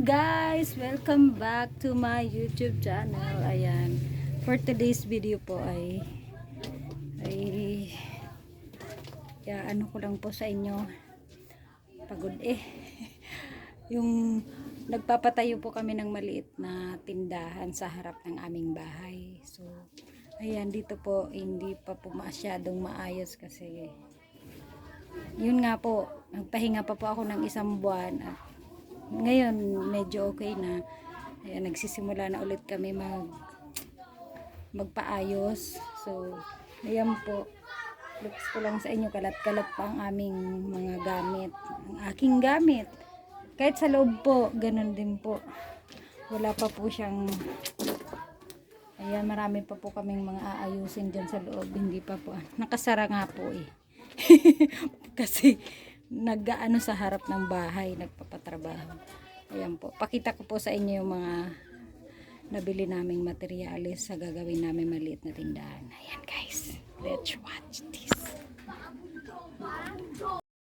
guys! Welcome back to my YouTube channel. Ayan. For today's video po ay ano ko lang po sa inyo. Pagod yung nagpapatayo po kami ng maliit na tindahan sa harap ng aming bahay. So, ayan, dito po hindi pa po masyadong maayos kasi yun nga po, nagpahinga pa po ako ng 1 buwan at ngayon medyo okay na. Ayan, nagsisimula na ulit kami magpaayos. So ayan po, looks ko lang sa inyo, kalat-kalat pa ang aming mga gamit, ang aking gamit. Kahit sa loob po, ganun din po, wala pa po siyang, ayan, marami pa po kaming mga aayusin dyan sa loob. Hindi pa po, nakasara nga po kasi nag-aano sa harap ng bahay, nagpapatrabaho. Ayan po, pakita ko po sa inyo yung mga nabili naming materyales sa gagawin namin maliit na tindahan. Ayan guys, let's watch this.